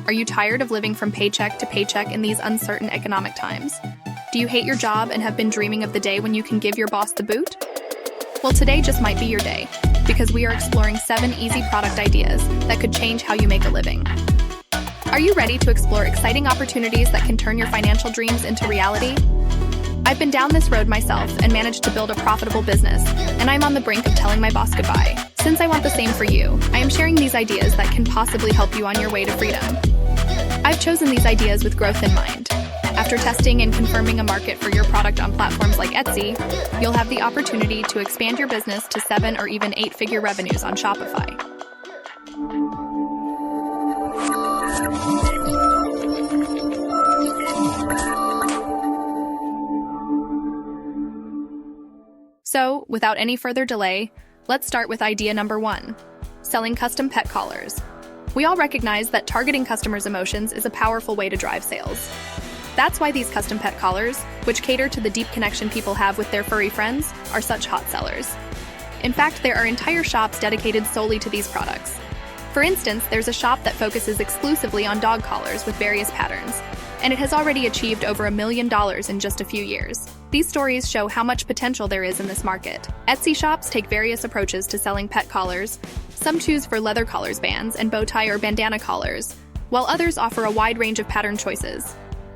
Are you tired of living from paycheck to paycheck in these uncertain economic times? Do you hate your job and have been dreaming of the day when you can give your boss the boot? Well, today just might be your day, because we are exploring 7 easy product ideas that could change how you make a living. Are you ready to explore exciting opportunities that can turn your financial dreams into reality? I've been down this road myself and managed to build a profitable business, and I'm on the brink of telling my boss goodbye. Since I want the same for you, I am sharing these ideas that can possibly help you on your way to freedom. I've chosen these ideas with growth in mind. After testing and confirming a market for your product on platforms like Etsy, you'll have the opportunity to expand your business to 7 or even 8-figure revenues on Shopify. So, without any further delay, let's start with idea number 1, selling custom pet collars. We all recognize that targeting customers' emotions is a powerful way to drive sales. That's why these custom pet collars, which cater to the deep connection people have with their furry friends, are such hot sellers. In fact, there are entire shops dedicated solely to these products. For instance, there's a shop that focuses exclusively on dog collars with various patterns, and it has already achieved over $1 million in just a few years. These stories show how much potential there is in this market. Etsy shops take various approaches to selling pet collars. Some choose for leather collars bands and bow tie or bandana collars, while others offer a wide range of pattern choices.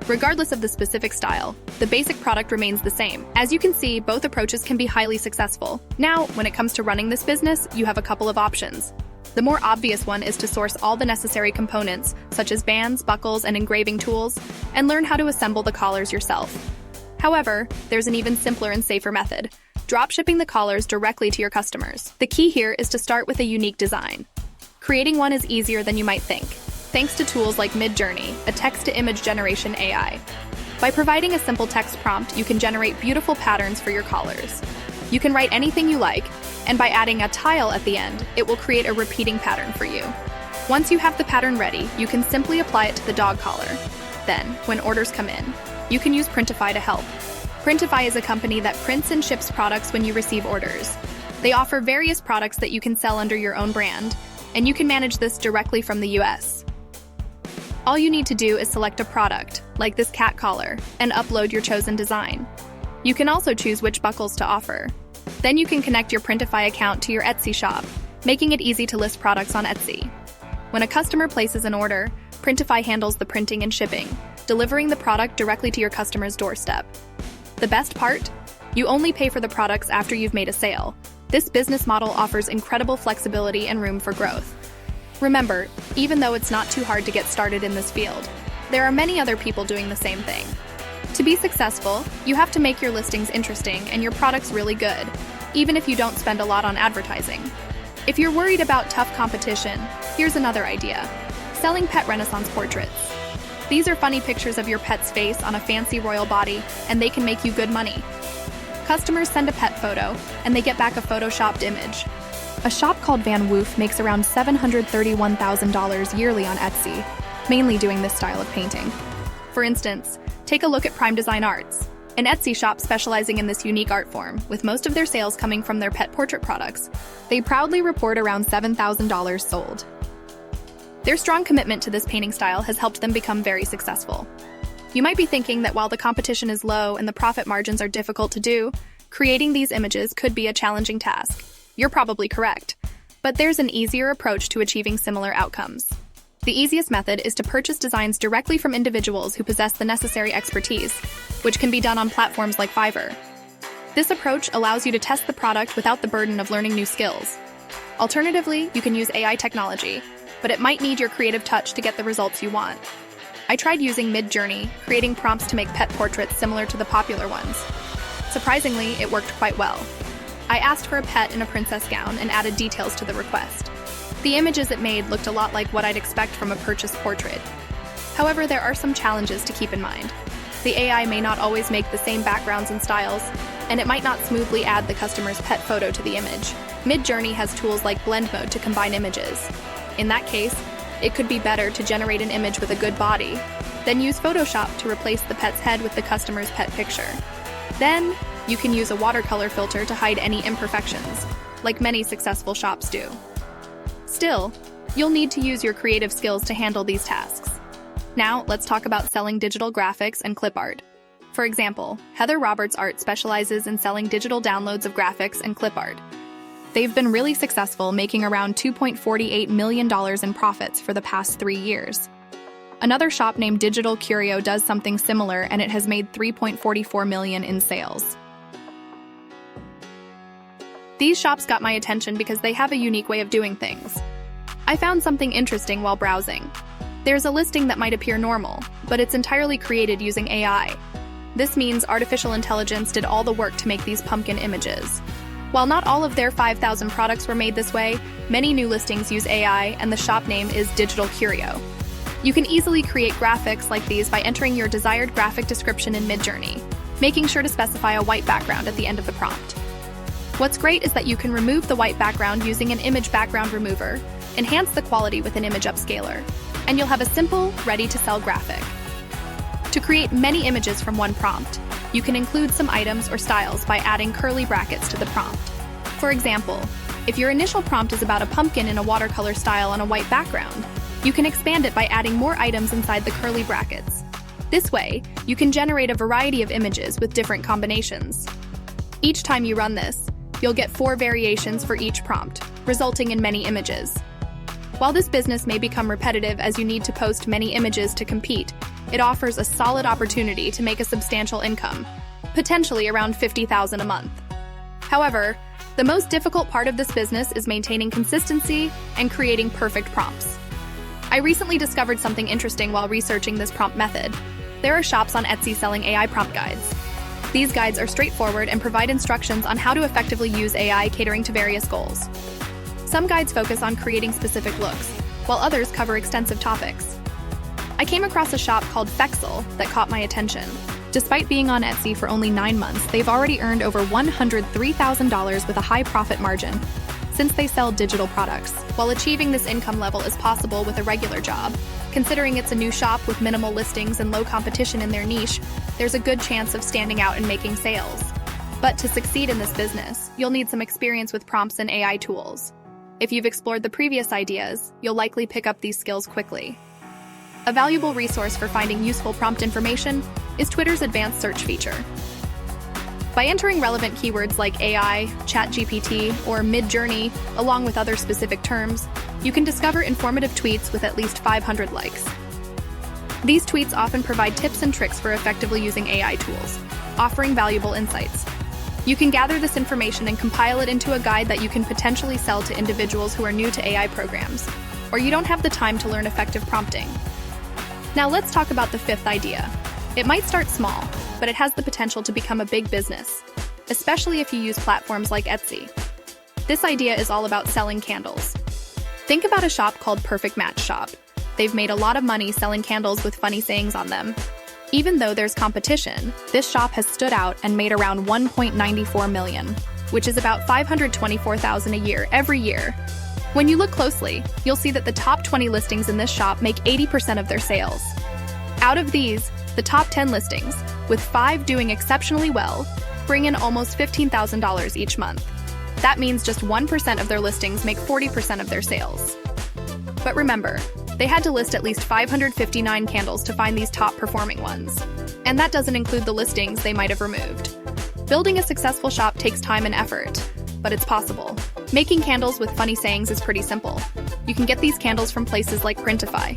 Regardless of the specific style, the basic product remains the same. As you can see, both approaches can be highly successful. Now, when it comes to running this business, you have a couple of options. The more obvious one is to source all the necessary components, such as bands, buckles, and engraving tools, and learn how to assemble the collars yourself. However, there's an even simpler and safer method: dropshipping the collars directly to your customers. The key here is to start with a unique design. Creating one is easier than you might think, thanks to tools like Midjourney, a text-to-image generation AI. By providing a simple text prompt, you can generate beautiful patterns for your collars. You can write anything you like, and by adding a tile at the end, it will create a repeating pattern for you. Once you have the pattern ready, you can simply apply it to the dog collar. Then, when orders come in, you can use Printify to help. Printify is a company that prints and ships products when you receive orders. They offer various products that you can sell under your own brand, and you can manage this directly from the US. All you need to do is select a product, like this cat collar, and upload your chosen design. You can also choose which buckles to offer. Then you can connect your Printify account to your Etsy shop, making it easy to list products on Etsy. When a customer places an order, Printify handles the printing and shipping, delivering the product directly to your customer's doorstep. The best part? You only pay for the products after you've made a sale. This business model offers incredible flexibility and room for growth. Remember, even though it's not too hard to get started in this field, there are many other people doing the same thing. To be successful, you have to make your listings interesting and your products really good, even if you don't spend a lot on advertising. If you're worried about tough competition, here's another idea: selling pet Renaissance portraits. These are funny pictures of your pet's face on a fancy royal body, and they can make you good money. Customers send a pet photo, and they get back a photoshopped image. A shop called Van Woof makes around $731,000 yearly on Etsy, mainly doing this style of painting. For instance, take a look at Prime Design Arts, an Etsy shop specializing in this unique art form, with most of their sales coming from their pet portrait products. They proudly report around $7,000 sold. Their strong commitment to this painting style has helped them become very successful. You might be thinking that while the competition is low and the profit margins are difficult to do, creating these images could be a challenging task. You're probably correct, but there's an easier approach to achieving similar outcomes. The easiest method is to purchase designs directly from individuals who possess the necessary expertise, which can be done on platforms like Fiverr. This approach allows you to test the product without the burden of learning new skills. Alternatively, you can use AI technology, but it might need your creative touch to get the results you want. I tried using Midjourney, creating prompts to make pet portraits similar to the popular ones. Surprisingly, it worked quite well. I asked for a pet in a princess gown and added details to the request. The images it made looked a lot like what I'd expect from a purchased portrait. However, there are some challenges to keep in mind. The AI may not always make the same backgrounds and styles, and it might not smoothly add the customer's pet photo to the image. Midjourney has tools like blend mode to combine images. In that case, it could be better to generate an image with a good body, then use Photoshop to replace the pet's head with the customer's pet picture. Then, you can use a watercolor filter to hide any imperfections, like many successful shops do. Still, You'll need to use your creative skills to handle these tasks. Now, let's talk about selling digital graphics and clip art. For example, Heather Roberts Art specializes in selling digital downloads of graphics and clip art. They've been really successful, making around $2.48 million in profits for the past 3 years. Another shop named Digital Curio does something similar, and it has made $3.44 million in sales. These shops got my attention because they have a unique way of doing things. I found something interesting while browsing. There's a listing that might appear normal, but it's entirely created using AI. This means artificial intelligence did all the work to make these pumpkin images. While not all of their 5,000 products were made this way, many new listings use AI, and the shop name is Digital Curio. You can easily create graphics like these by entering your desired graphic description in Midjourney, making sure to specify a white background at the end of the prompt. What's great is that you can remove the white background using an image background remover, enhance the quality with an image upscaler, and you'll have a simple, ready-to-sell graphic. To create many images from one prompt, you can include some items or styles by adding curly brackets to the prompt. For example, if your initial prompt is about a pumpkin in a watercolor style on a white background, you can expand it by adding more items inside the curly brackets. This way, you can generate a variety of images with different combinations. Each time you run this, you'll get 4 variations for each prompt, resulting in many images. While this business may become repetitive as you need to post many images to compete, it offers a solid opportunity to make a substantial income, potentially around $50,000 a month. However, the most difficult part of this business is maintaining consistency and creating perfect prompts. I recently discovered something interesting while researching this prompt method. There are shops on Etsy selling AI prompt guides. These guides are straightforward and provide instructions on how to effectively use AI, catering to various goals. Some guides focus on creating specific looks, while others cover extensive topics. I came across a shop called Fexel that caught my attention. Despite being on Etsy for only 9 months, they've already earned over $103,000 with a high profit margin, since they sell digital products. While achieving this income level is possible with a regular job, considering it's a new shop with minimal listings and low competition in their niche, there's a good chance of standing out and making sales. But to succeed in this business, you'll need some experience with prompts and AI tools. If you've explored the previous ideas, you'll likely pick up these skills quickly. A valuable resource for finding useful prompt information is Twitter's advanced search feature. By entering relevant keywords like AI, ChatGPT, or Midjourney, along with other specific terms, you can discover informative tweets with at least 500 likes. These tweets often provide tips and tricks for effectively using AI tools, offering valuable insights. You can gather this information and compile it into a guide that you can potentially sell to individuals who are new to AI programs, or you don't have the time to learn effective prompting. Now let's talk about the 5th idea. It might start small, but it has the potential to become a big business, especially if you use platforms like Etsy. This idea is all about selling candles. Think about a shop called Perfect Match Shop. They've made a lot of money selling candles with funny sayings on them. Even though there's competition, this shop has stood out and made around $1.94 million, which is about $524,000 a year every year. When you look closely, you'll see that the top 20 listings in this shop make 80% of their sales. Out of these, the top 10 listings, with 5 doing exceptionally well, bring in almost $15,000 each month. That means just 1% of their listings make 40% of their sales. But remember, they had to list at least 559 candles to find these top performing ones. And that doesn't include the listings they might have removed. Building a successful shop takes time and effort, but it's possible. Making candles with funny sayings is pretty simple. You can get these candles from places like Printify.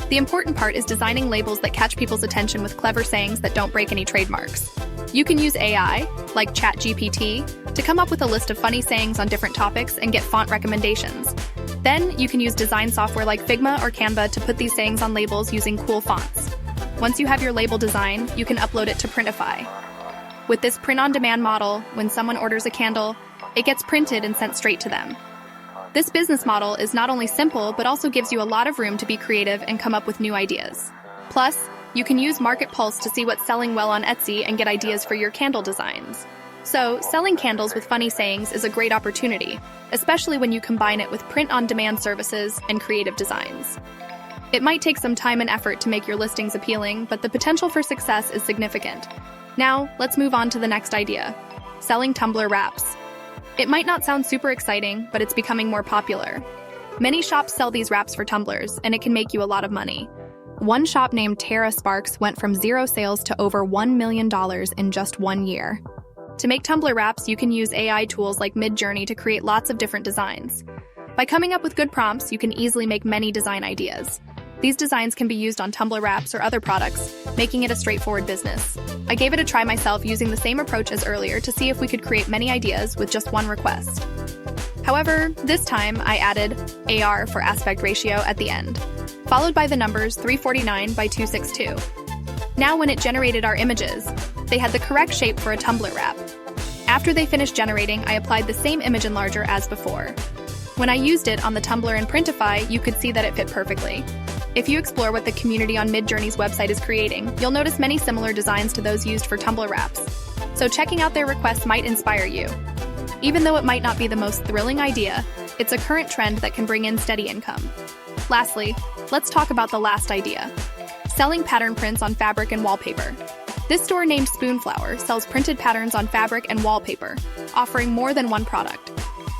The important part is designing labels that catch people's attention with clever sayings that don't break any trademarks. You can use AI, like ChatGPT, to come up with a list of funny sayings on different topics and get font recommendations. Then, you can use design software like Figma or Canva to put these sayings on labels using cool fonts. Once you have your label design, you can upload it to Printify. With this print-on-demand model, when someone orders a candle, it gets printed and sent straight to them. This business model is not only simple, but also gives you a lot of room to be creative and come up with new ideas. Plus, you can use Market Pulse to see what's selling well on Etsy and get ideas for your candle designs. So, selling candles with funny sayings is a great opportunity, especially when you combine it with print-on-demand services and creative designs. It might take some time and effort to make your listings appealing, but the potential for success is significant. Now, let's move on to the next idea: selling Tumblr wraps. It might not sound super exciting, but it's becoming more popular. Many shops sell these wraps for tumblers, and it can make you a lot of money. One shop named Terra Sparks went from 0 sales to over $1 million in just 1 year. To make tumbler wraps, you can use AI tools like Midjourney to create lots of different designs. By coming up with good prompts, you can easily make many design ideas. These designs can be used on tumbler wraps or other products, making it a straightforward business. I gave it a try myself using the same approach as earlier to see if we could create many ideas with just one request. However, this time I added AR for aspect ratio at the end, followed by the numbers 349 by 262. Now when it generated our images, they had the correct shape for a tumbler wrap. After they finished generating, I applied the same image enlarger as before. When I used it on the Tumblr and Printify, you could see that it fit perfectly. If you explore what the community on Midjourney's website is creating, you'll notice many similar designs to those used for tumbler wraps. So checking out their requests might inspire you. Even though it might not be the most thrilling idea, it's a current trend that can bring in steady income. Lastly, let's talk about the last idea: selling pattern prints on fabric and wallpaper. This store named Spoonflower sells printed patterns on fabric and wallpaper, offering more than one product.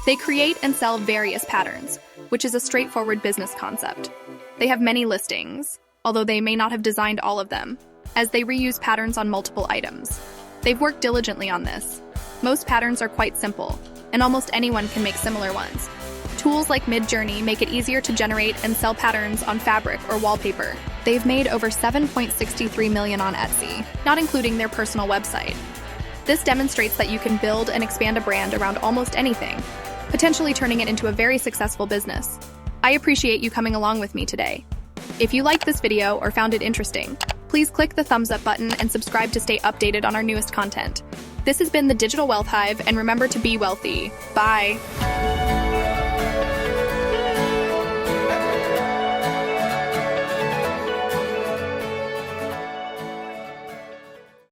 They create and sell various patterns, which is a straightforward business concept. They have many listings, although they may not have designed all of them, as they reuse patterns on multiple items. They've worked diligently on this. Most patterns are quite simple, and almost anyone can make similar ones. Tools like Midjourney make it easier to generate and sell patterns on fabric or wallpaper. They've made over $7.63 million on Etsy, not including their personal website. This demonstrates that you can build and expand a brand around almost anything, potentially turning it into a very successful business. I appreciate you coming along with me today. If you liked this video or found it interesting, please click the thumbs up button and subscribe to stay updated on our newest content. This has been the Digital Wealth Hive, and remember to be wealthy. Bye.